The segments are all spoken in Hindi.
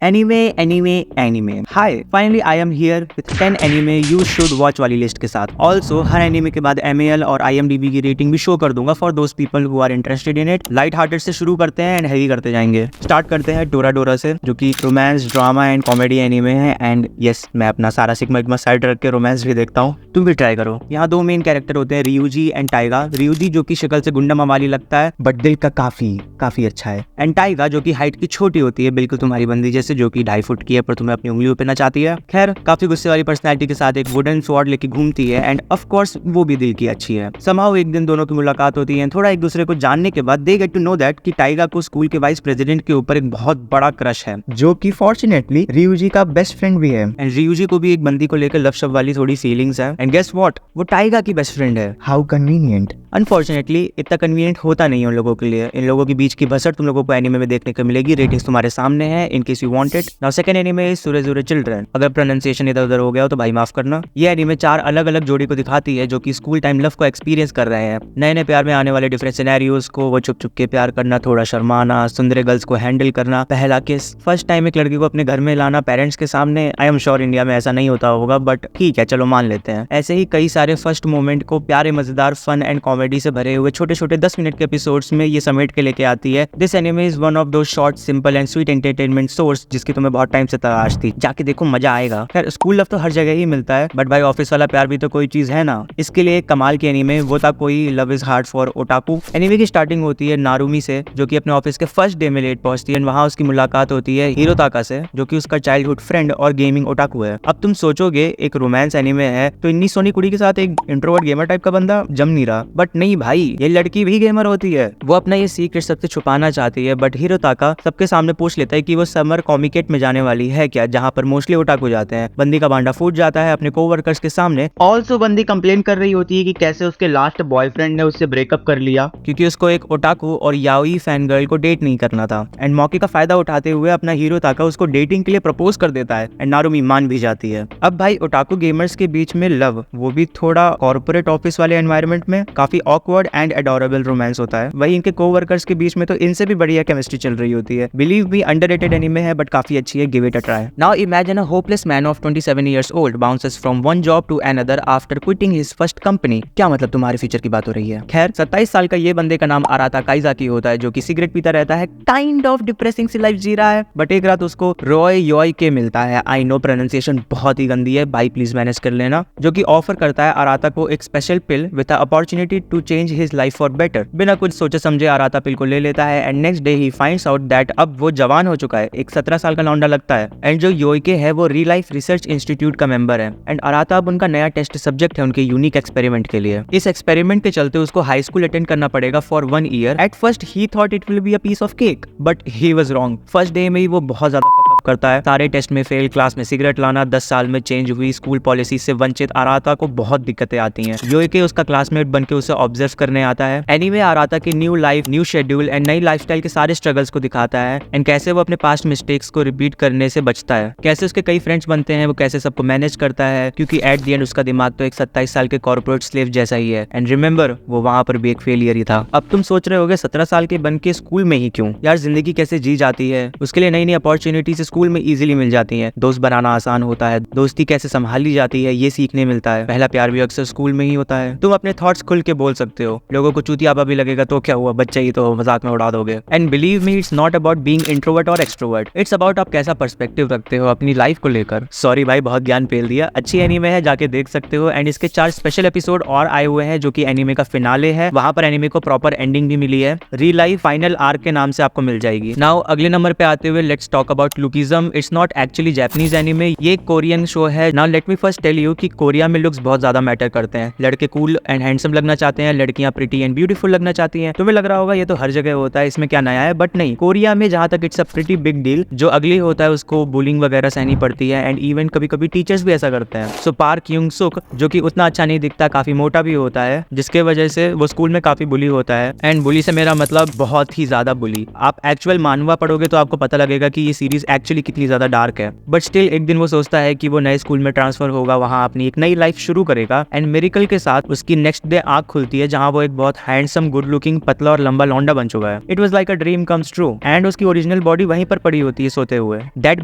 Anime anime anime. Hi, finally I am here with 10 anime you should watch वाली लिस्ट के साथ। ऑल्सो हर एनीमे के बाद MAL और IMDb की रेटिंग भी शो कर दूंगा for those people who are interested in it. Light hearted से शुरू करते हैं एंड हैवी करते जाएंगे। स्टार्ट करते हैं डोराडोरा से, जो कि romance, drama and comedy anime है। एंड यस, मैं अपना सारा सिग्मा साइड रख के रोमांस भी देखता हूँ, तुम भी ट्राई करो। यहाँ दो मेन कैरेक्टर होते हैं, रियूजी एंड टाइगा। रियूजी जो कि शक्ल से गुंडा मवाली लगता है बट दिल का काफी अच्छा है। एंड टाइगा जो कि हाइट की छोटी होती है, बिल्कुल तुम्हारी बंदी जैसे, जो कि 2.5 फुट की है पर तुम्हें अपनी उंगलियों पे नचाती है। खैर, काफी गुस्से वाली पर्सनैलिटी के साथ एक वुडन स्वॉर्ड लेके घूमती है एंड ऑफ कोर्स वो भी दिल की अच्छी है। समहाउ एक दिन दोनों की मुलाकात होती है। थोड़ा एक दूसरे को जानने के बाद they get to know that कि टाइगा को स्कूल के वाइस प्रेसिडेंट के ऊपर एक बहुत बड़ा क्रश है, जो कि फॉर्चुनेटली रियूजी का बेस्ट फ्रेंड भी है। एंड रियूजी को भी एक बंदी को लेकर लव शव वाली थोड़ी फीलिंग्स है। एंड गेस व्हाट, वो टाइगा की बेस्ट फ्रेंड है। How convenient. अनफॉर्चुनेटली इतना कन्वीनियंट होता नहीं है उन लोगों के लिए। इन लोगों के बीच की भसड़ तुम लोगों को एनीमे में देखने को मिलेगी। रेटिंग्स तुम्हारे सामने है in case you want it. Now second anime is सुरेजुरे चिल्ड्रन। अगर प्रोनाउंसिएशन इधर उधर हो गया हो तो भाई माफ करना। ये एनीमे 4 अलग अलग जोड़ी को दिखाती है जो कि स्कूल टाइम लव को एक्सपीरियंस कर रहे हैं। नए नए प्यार में आने वाले डिफरेंट सिनेरियोस को, वो छुप छुप के प्यार करना, थोड़ा शर्माना, सुंदर गर्ल्स को हैंडल करना, पहला किस, फर्स्ट टाइम एक लड़की को अपने घर में लाना पेरेंट्स के सामने। आई एम श्योर इंडिया में ऐसा नहीं होता होगा बट ठीक है, चलो मान लेते हैं। ऐसे ही कई सारे फर्स्ट मोमेंट को प्यारे, मजेदार, फन एंड कॉमेडी से भरे हुए छोटे छोटे 10 मिनट के एपिसोड्स में ये समेट के लेके आती है। This anime is one of those short, simple and sweet entertainment source जिसकी तुम्हें बहुत टाइम से तलाश थी। जाके देखो, मजा आएगा। खैर, स्कूल लव तो हर जगह ही मिलता है बट भाई ऑफिस वाला प्यार भी तो कोई चीज है ना। इसके लिए एक कमाल की एनीमे, वो था कोई love is hard for otaku. Anime की स्टार्टिंग होती है नारुमी से, जो कि अपने ऑफिस के फर्स्ट डे में लेट पहुंचती है। वहां उसकी मुलाकात होती है हिरोताका से, जो कि उसका चाइल्डहुड फ्रेंड और गेमिंग ओटाकू है। अब तुम सोचोगे एक रोमांस एनीमे है तो इतनी सोनी कुड़ी के साथ एक इंट्रोवर्ट गेमर टाइप का बंदा जम नहीं रहा, बट नहीं भाई, ये लड़की भी गेमर होती है। वो अपना ये सीक्रेट सबसे छुपाना चाहती है बट हिरोताका सबके सामने पूछ लेता है कि वो समर कॉमिकेट में जाने वाली है क्या, जहाँ पर मोस्टली ओटाकू जाते हैं। बंदी का भांडा फूट जाता है अपने कोवर्कर्स के सामने। ऑल्सो बंदी कंप्लेन कर रही होती है कि कैसे उसके लास्ट बॉयफ्रेंड ने उससे ब्रेकअप कर लिया क्योंकि उसको एक ओटाकू और याओई फैन गर्ल को डेट नहीं करना था। एंड मौके का फायदा उठाते हुए अपना हिरोताका उसको डेटिंग के लिए प्रपोज कर देता है एंड नारुमी मान भी जाती है। अब भाई ओटाकू गेमर्स के बीच में लव, वो भी थोड़ा कॉर्पोरेट ऑफिस वाले एनवायरनमेंट में, काफी ऑकवर्ड एंड एडोरेबल रोमांस होता है। वही इनके कोवर्कर्स के बीच में तो इनसे भी बढ़िया केमिस्ट्री चल रही होती है। बिलीव मी, अंडररेटेड एनीमे है बट काफी अच्छी है, give it a try. Now imagine a hopeless man of 27 years old bounces from one job to another after quitting his first company। क्या मतलब तुम्हारे फ्यूचर की बात हो रही है। खैर, 27 साल का ये बंदे का नाम आराता काइजाकी होता है, जो कि सिगरेट पीता रहता है, काइंड ऑफ डिप्रेसिंग सी लाइफ जी रहा है। बट एक रात उसको रॉय योई के मिलता है। आई नो प्रोनाउंसिएशन बहुत ही गंदी है भाई, प्लीज मैनेज कर लेना। जो कि ऑफर करता है आराता को एक special pill with opportunity to change his life for better. बिना कुछ सोचे समझे आराता पिल को ले लेता है and next day he finds out that अब वो जवान हो चुका है, एक 17 साल का लौंडा लगता है। एंड जो योइके है वो रियल लाइफ रिसर्च इंस्टीट्यूट का मेंबर है एंड आराता अब उनका नया टेस्ट सब्जेक्ट है उनके यूनिक एक्सपेरिमेंट के लिए। इस एक्सपेरिमेंट के चलते उसको हाई स्कूल अटेंड करना पड़ेगा for 1 year। At first he thought it will be a piece of cake but he was wrong. First day में ही वो बहुत ज्यादा फक अप करता है, सारे टेस्ट में फेल, क्लास में सिगरेट लाना, 10 साल में चेंज हुई स्कूल पॉलिसी से वंचित आराता को बहुत दिक्कतें आती हैं। योइके उसका क्लासमेट बनके उसे ऑब्जर्व करने आता है। एनीवे आराता की new life, new schedule and नई लाइफस्टाइल के सारे स्ट्रगल्स को दिखाता है एंड कैसे वो अपने पास्ट मिस्टेक्स को रिपीट करने से बचता है, कैसे उसके कई फ्रेंड्स बनते हैं, वो कैसे सबको मैनेज करता है, क्योंकि एट द एंड उसका दिमाग तो एक 27 साल के कॉर्पोरेट स्लेव जैसा ही है। एंड रिमेंबर, वो वहां पर भी एक फेलियर ही था। अब तुम सोच रहे होगे 17 साल के बन के स्कूल में ही क्यों यार, जिंदगी कैसे जी जाती है। उसके लिए नई नई अपॉर्चुनिटीज स्कूल में इजीली मिल जाती हैं, दोस्त बनाना आसान होता है, दोस्ती कैसे संभाली जाती है ये सीखने मिलता है। पहला प्यार भी अक्सर स्कूल में ही होता है। तुम अपने थॉट्स खुल के बोल सकते हो, लोगों को चूतियापा भी लगेगा तो क्या हुआ, बच्चे ही तो, मजाक में उड़ा दोगे। And believe me, it's not about being introvert और एक्सट्रोवर्ट, इट्स अबाउट आप कैसा पर्सपेक्टिव रखते हो अपनी लाइफ को लेकर। सॉरी भाई, बहुत ज्ञान पेल दिया। अच्छी एनीमे है, जाके देख सकते हो। एंड इसके 4 स्पेशल एपिसोड और आए हुए हैं जो कि एनीमे का फिनाले है। वहां पर एनीमे को प्रॉपर एंडिंग भी मिली है, रियल लाइफ फाइनल आर्क के नाम से आपको मिल जाएगी। नाउ अगले नंबर पे आते हुए let's talk about Lookism. It's not actually Japanese anime, ये कोरियन शो है। Now let me first tell you कि कोरिया में लुक्स बहुत ज्यादा मैटर करते हैं। लड़के कूल एंड हैंडसम लगना चाहते हैं, लड़कियां प्रिटी एंड ब्यूटीफुल लगना चाहती हैं। तुम्हें लग रहा होगा ये तो हर जगह होता है, इसमें क्या नया है, बट नहीं, कोरिया में जहां तक it's a pretty big deal. जो अगली होता है उसको बुलिंग वगैरह सहनी पड़ती है एंड इवन कभी कभी टीचर्स भी ऐसा करते हैं। सो पार्क यूंग सुक जो कि उतना अच्छा नहीं दिखता, काफी मोटा भी होता है, जिसके वजह से वो स्कूल में काफी बुली होता है। एंड बुली से मेरा मतलब बहुत ही ज्यादा बुली। आप एक्चुअल मानवा पढ़ोगे तो आपको पता लगेगा कि ये सीरीज एक्चुअल एक्चुअली कितनी ज्यादा डार्क है। बट स्टिल एक दिन वो सोचता है कि वो नए स्कूल में ट्रांसफर होगा, वहाँ अपनी एक नई लाइफ शुरू करेगा। एंड मिरेकल के साथ उसकी नेक्स्ट डे आंख खुलती है जहाँ वो एक बहुत हैंडसम, गुड लुकिंग, पतला और लंबा लौंडा बन चुका है। It was like a dream comes true. And उसकी ओरिजिनल बॉडी वहीं पर पड़ी होती है सोते हुए। दैट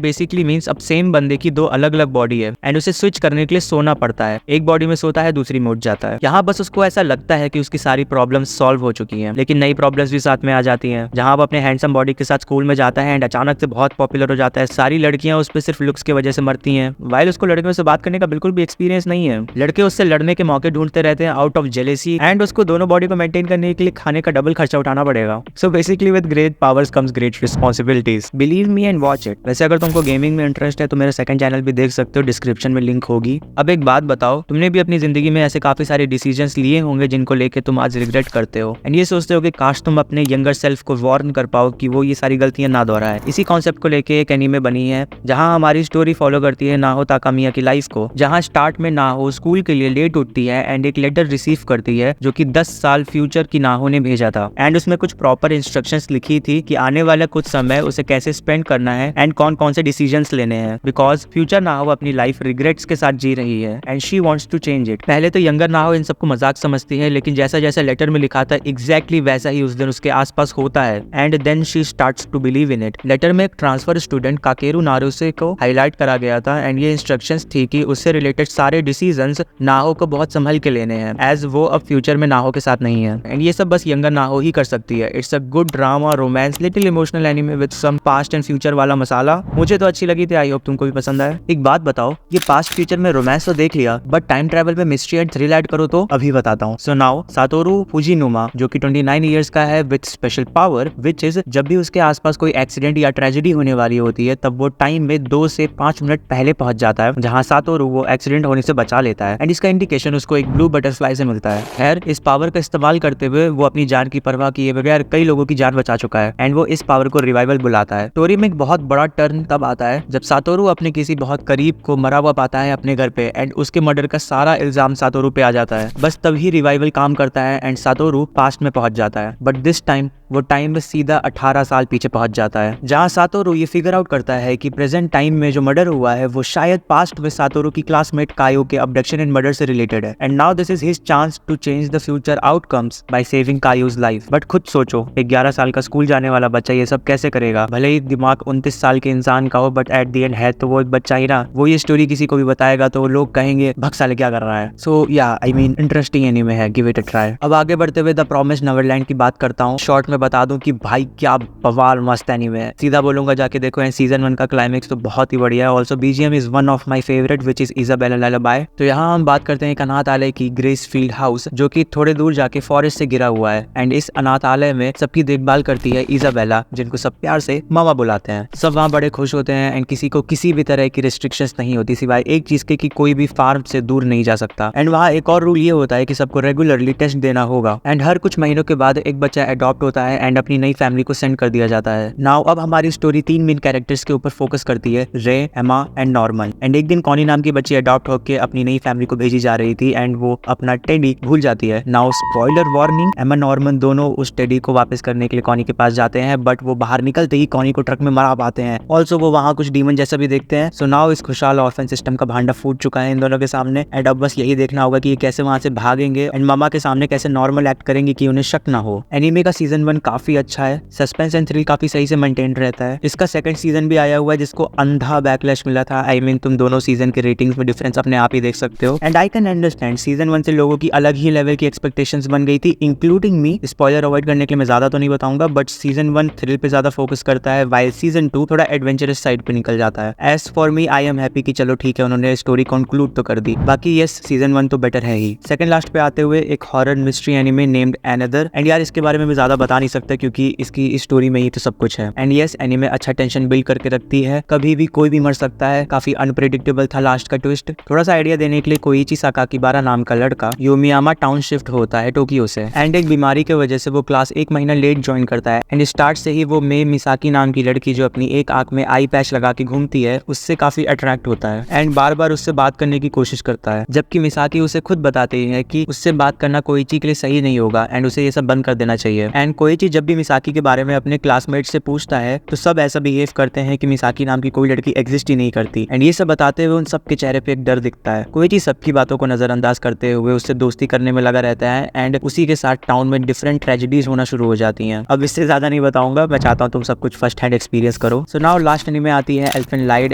बेसिकली मीन्स अब सेम बंदे की दो अलग अलग बॉडी है एंड उसे स्विच करने के लिए सोना पड़ता है। एक बॉडी में सोता है, दूसरी में उठ जाता है। यहाँ बस उसको ऐसा लगता है कि उसकी सारी प्रॉब्लम्स सॉल्व हो चुकी हैं, लेकिन नई प्रॉब्लम्स भी साथ में आ जाती हैं। जहाँ वो अपने हैंडसम बॉडी के साथ स्कूल में जाता है एंड अचानक से बहुत पॉपुलर हो जाता है। सारी लड़कियां उस पर सिर्फ लुक्स की वजह से मरती हैं, वाइल उसको लड़कियों से बात करने का बिल्कुल भी एक्सपीरियंस नहीं है। लड़के उससे लड़ने के मौके ढूंढते रहते हैं आउट ऑफ जेलेसी एंड उसको दोनों बॉडी को मेंटेन करने के लिए खाने का डबल खर्चा उठाना पड़ेगा। So basically with great powers comes great responsibilities. Believe me and watch it. वैसे अगर तुमको गेमिंग में इंटरेस्ट है तो मेरा सेकंड चैनल भी देख सकते हो, डिस्क्रिप्शन में लिंक होगी। अब एक बात बताओ, तुमने भी अपनी जिंदगी में ऐसे काफी सारे डिसीजंस लिए होंगे जिनको लेके तुम आज रिग्रेट करते हो एंड ये सोचते हो कि काश तुम अपने यंगर सेल्फ को वार्न कर पाओ कि वो ये सारी गलतियां ना दोहराए। इसी कॉन्सेप्ट को लेके एक एनीमे बनी है जहां हमारी स्टोरी फॉलो करती है नाहो ताकामिया की लाइफ को, जहां स्टार्ट में नाहो स्कूल के लिए लेट उठती है एंड एक लेटर रिसीव करती है जो कि 10 साल फ्यूचर की नाहो ने भेजा था। एंड उसमें कुछ प्रॉपर इंस्ट्रक्शंस लिखी थी कि आने वाला कुछ समय उसे कैसे स्पेंड करना है एंड कौन कौन से डिसीजंस लेने हैं, बिकॉज फ्यूचर नाहो अपनी लाइफ रिग्रेट्स के साथ जी रही है and she wants to change it. पहले तो यंगर नाहो इन सबको मजाक समझती है, लेकिन जैसा जैसा लेटर में लिखा था एग्जैक्टली वैसा ही उस दिन उसके आसपास होता है and then she starts to believe in it. Later में एक ट्रांसफर स्टूडेंट काकेरू नारुसे को हाईलाइट करा गया था एंड ये इंस्ट्रक्शंस थी कि उससे रिलेटेड सारे डिसीजंस नाहो को बहुत संभल के लेने हैं, एज वो अब फ्यूचर में नाहो के साथ नहीं है एंड ये सब बस यंगर नाहो ही कर सकती है। It's a good drama, romance, little emotional anime with some past and future वाला मसाला। मुझे तो अच्छी लगी थी, आई होप तुमको भी पसंद आए। एक बात बताओ, ये पास्ट फ्यूचर में रोमांस तो देख लिया, बट टाइम ट्रैवल में मिस्ट्री एंड थ्रिल ऐड करो तो अभी बताता हूँ। सो नाउ सातोरू फुजिनुमा जो कि 29 इयर्स का है with special power which is जब भी उसके आसपास कोई एक्सीडेंट या ट्रेजेडी होने वाली होती है तब वो टाइम में 2 से 5 मिनट पहले पहुंच जाता है, जहां सातोरू वो एक्सीडेंट होने से बचा लेता है एंड इसका इंडिकेशन उसको एक ब्लू बटरफ्लाई से मिलता है। खैर, इस पावर का इस्तेमाल करते हुए वो अपनी जान की परवाह किए बगैर कई लोगों की जान बचा चुका है एंड वो इस पावर को रिवाइवल बुलाता है। स्टोरी में एक बहुत बड़ा टर्न तब आता है जब सातोरू अपने किसी बहुत करीब को मरा हुआ पाता है अपने घर पे एंड उसके मर्डर का सारा इल्जाम सातोरू पे आ जाता है। बस तभी रिवाइवल काम करता है एंड सातोरू पास्ट में पहुंच जाता है, बट दिस टाइम वो टाइम में सीधा 18 साल पीछे पहुंच जाता है, जहां सातोरू ये फिगर आउट करता है कि प्रेजेंट टाइम में जो मर्डर हुआ है वो शायद पास्ट में सातोरू की क्लासमेट कायो के अबडक्शन एंड मर्डर से रिलेटेड है and now this is his chance to change the future outcomes by saving Kayo's life. But खुद सोचो, एक 11 साल का स्कूल जाने वाला बच्चा ये सब कैसे करेगा? भले ही दिमाग 29 साल के इंसान का हो, बट एट द एंड है तो वो एक बच्चा ही ना। वो ये स्टोरी किसी को भी बताएगा तो लोग कहेंगे भग साले क्या कर रहा है। सो या आई मीन इंटरेस्टिंग एनीमे है, गिव इट अ ट्राई। अब आगे बढ़ते हुए द प्रॉमिस्ड नेवरलैंड की बात करता हूँ। शॉर्ट में बता दूं कि भाई क्या बवाल मस्त एनीमे है, सीधा बोलूंगा जाके देखो एंड सीजन 1 का क्लाइमेक्स तो बहुत ही बढ़िया है। Also BGM is one of my favourite which is Isabella lullaby. तो यहाँ हम बात करते हैं एक अनाथालय की, ग्रेसफील्ड हाउस, जो कि थोड़े दूर जाके फॉरेस्ट से गिरा हुआ है एंड इस अनाथालय में सबकी देखभाल करती है इजाबेला, जिनको सब प्यार से मामा बुलाते हैं। सब वहाँ बड़े खुश होते हैं एंड किसी को किसी भी तरह की रिस्ट्रिक्शंस नहीं होती सिवाय एक चीज के कि कोई भी फार्म से दूर नहीं जा सकता। एंड वहाँ एक और रूल ये होता है कि सबको रेगुलरली टेस्ट देना होगा एंड हर कुछ महीनों के बाद एक बच्चा अडॉप्ट होता है एंड अपनी नई फैमिली को सेंड कर दिया जाता है। नाउ अब हमारी स्टोरी 3 मेन कैरेक्टर्स के ऊपर फोकस करती है, रे, एमा एंड नॉर्मन। एंड एक दिन कॉनी नाम की बच्ची अडॉप्ट होकर अपनी नई फैमिली को भेजी जा रही थी एंड वो अपना टेडी भूल जाती है। नाउ स्पॉइलर वार्निंग, एमा नॉर्मन दोनों उस टेडी को वापस करने के लिए कॉनी के पास जाते हैं, बट वो बाहर निकलते ही कॉनी को ट्रक में मरा पाते हैं। ऑल्सो वो वहाँ कुछ डीमन जैसा भी देखते हैं। सो नाउ इस खुशहाल ऑर्फन सिस्टम का भांडा फूट चुका है इन दोनों के सामने एंड अब बस यही देखना होगा कि ये कैसे वहाँ से भागेंगे एंड मामा के सामने कैसे नॉर्मल एक्ट करेंगे कि उन्हें शक ना हो। एनीमे का सीजन 1 काफी अच्छा है, सस्पेंस एंड थ्रिल काफी सही से मेंटेन रहता है। इसका सेकंड सीजन भी आया हुआ है जिसको अंधा बैकलैश मिला था। आई मीन तुम दोनों सीजन के रेटिंग्स में डिफरेंस अपने आप ही देख सकते हो and I can understand season 1 से लोगों की अलग ही लेवल की एक्सपेक्टेशंस बन गई थी, इंक्लूडिंग मी। स्पॉइलर अवॉइड करने के लिए मैं ज्यादा तो नहीं बताऊंगा, बट सीजन 1 थ्रिल पे ज्यादा फोकस करता है वाइल सीजन 2 थोड़ा एडवेंचरस साइड पे निकल जाता है। As for me I am happy कि चलो ठीक है उन्होंने स्टोरी कंक्लूड तो कर दी। बाकी यस सीजन 1 तो बेटर है ही। सेकंड लास्ट पे आते हुए एक horror mystery anime named another and यार इसके बारे में मैं ज्यादा बता नहीं सकता क्योंकि इसकी स्टोरी में ही तो सब कुछ है। एंड यस एनीमे अच्छा टेंशन बिल्ड करके रखती है, कभी भी कोई भी मर सकता है, काफी अनप्रेडिक्टेबल था लास्ट का ट्विस्ट। थोड़ा सा आइडिया देने के लिए कोइची साकाकीबारा नाम का लड़का योमियामा टाउन शिफ्ट होता है टोक्यो से एंड एक बीमारी की वजह से वो क्लास 1 महीना लेट ज्वाइन करता है एंड स्टार्ट से ही वो मे मिसाकी नाम की लड़की जो अपनी एक आंख में आई पैच लगा के घूमती है उससे काफी अट्रैक्ट होता है एंड बार बार उससे बात करने की कोशिश करता है, जबकि मिसाकी उसे खुद बताती है कि उससे बात करना कोइची के लिए सही नहीं होगा एंड उसे ये सब बंद कर देना चाहिए। एंड कोइची कोएची जब भी मिसाकी के बारे में अपने क्लासमेट से पूछता है तो सब ऐसा बिहेव करते हैं कि मिसाकी नाम की कोई लड़की एग्जिस्ट ही नहीं करती। एंड ये सब बताते हुए उन सबके चेहरे पे एक डर दिखता है। कोएची सबकी बातों को नजरअंदाज करते हुए उससे दोस्ती करने में लगा रहता है एंड उसी के साथ टाउन में डिफरेंट ट्रेजेडीज होना शुरू हो जाती हैं। अब इससे ज्यादा नहीं बताऊंगा, मैं चाहता हूँ तुम सब कुछ फर्स्ट हैंड एक्सपीरियंस करो। सो नाउ लास्ट एनीमे आती है Elfen Lied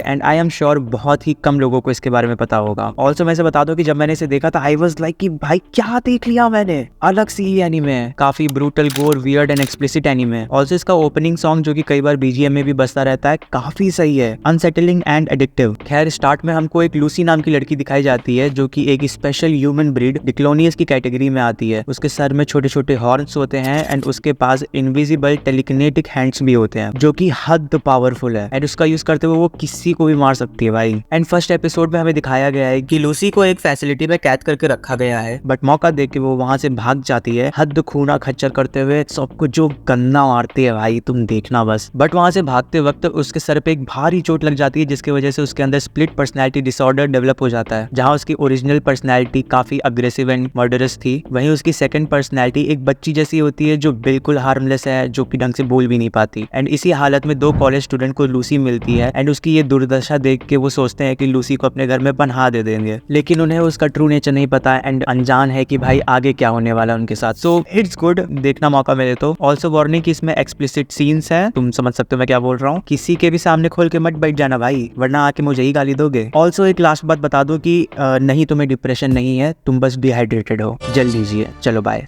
and I am sure बहुत ही कम लोगों को इसके बारे में पता होगा। ऑल्सो मैं से बता दूं कि जब मैंने इसे देखा था आई वाज लाइक कि भाई क्या देख लिया मैंने, अलग सी ही एनीमे है, काफी ब्रूटल, गोर, वियर्ड एंड एक्सप्लिसिट एनीमे है। ऑल्सो इसका ओपनिंग सॉन्ग जो कि कई बार बीजीएम में भी बजता रहता है काफी सही है, अनसेटलिंग एंड एडिक्टिव। खैर स्टार्ट में हमको एक लूसी नाम की लड़की दिखाई जाती है जो कि एक स्पेशल ह्यूमन ब्रीड डिक्लोनियस की कैटेगरी में आती है। उसके सर में छोटे छोटे हॉर्न्स होते हैं एंड उसके पास इनविजिबल टेलीकिनेटिक हैंड्स भी होते हैं जो कि हद पावरफुल है एंड उसका यूज करते हुए वो किसी को भी मार सकती है भाई। एंड फर्स्ट एपिसोड में हमें दिखाया गया है कि लूसी को एक फैसिलिटी में कैद करके रखा गया है, बट मौका देख के वो वहां से भाग जाती है हद खूना खच्चर करते हुए, सबको जो गन्ना मारती है भाई तुम देखना बस। बट वहां से भागते वक्त उसके सर पे एक भारी चोट लग जाती है जिसकी वजह से उसके अंदर स्प्लिट पर्सनैलिटी डिसऑर्डर डेवलप हो जाता है। जहां उसकी ओरिजिनल पर्सनैलिटी काफी अग्रेसिव एंड मर्डरस थी, वहीं उसकी सेकंड पर्सनैलिटी एक बच्ची जैसी होती है जो बिल्कुल हार्मलेस है, जो कि ढंग से बोल भी नहीं पाती। एंड इसी हालत में दो कॉलेज स्टूडेंट को लूसी मिलती है एंड उसकी ये दुर्दशा देख के वो सोचते हैं कि लूसी को अपने घर में पनाह दे देंगे, लेकिन उन्हें उसका ट्रू नेचर नहीं पता एंड अनजान है कि भाई आगे क्या होने वाला है उनके साथ। सो इट्स गुड, देखना मौका मिले तो। ऑल्सो वार्निंग कि इसमें एक्सप्लिसिट सीन्स है, तुम समझ सकते हो मैं क्या बोल रहा हूँ। किसी के भी सामने खोल के मत बैठ जाना भाई, वरना आके मुझे ही गाली दोगे। ऑल्सो एक लास्ट बात बता दो कि नहीं तुम्हें डिप्रेशन नहीं है, तुम बस डिहाइड्रेटेड हो, जल लीजिए। चलो बाय।